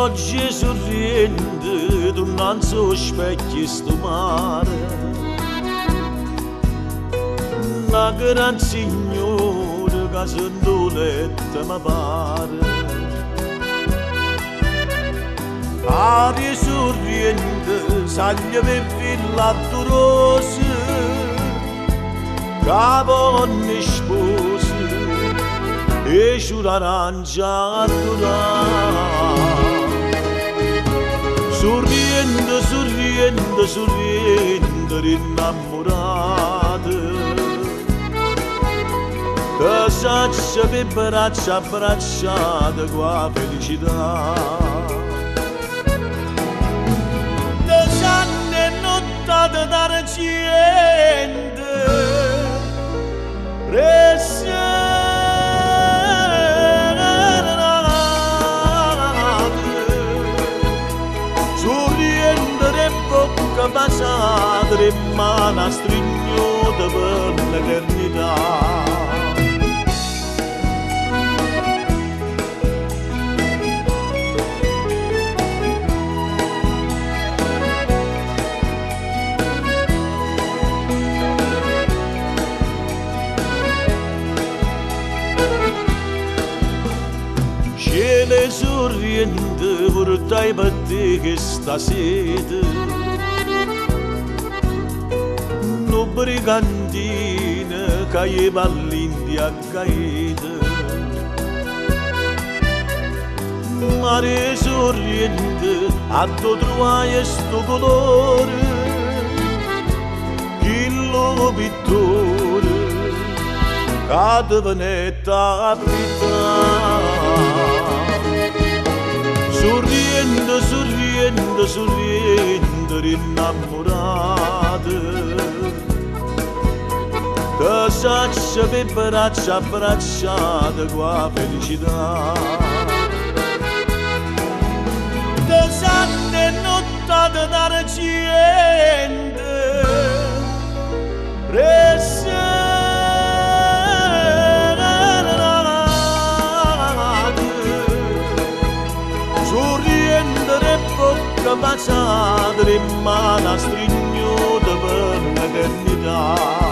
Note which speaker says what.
Speaker 1: piogge sorriente dinanzi allo specchio sto mare, una gran signora che si indoletta mi pare. Aria sorriente saglia per villa dolorosa, capo mi sposa e c'un'arancia a durare. Sorriendo, sorriendo, sorriendo, rinnamorata, che s'accia per braccia abbracciate con la felicità. Desanne nottate d'argento, bocca basata e mano stringnuta per l'eternità. Cielo sorriente vorrei per te che sta sete, brigantina che gli all'India caete, mare sorriente a tu trovai sto colore, chillo pittore che ti venetta a sorriendo, sorriendo, sorriendo, rinnamorate, che s'accia per braccia abbracciate con la felicità. Desanne nottate d'argento, sorriendo e bocca basata e mano stringnuta per l'eternità.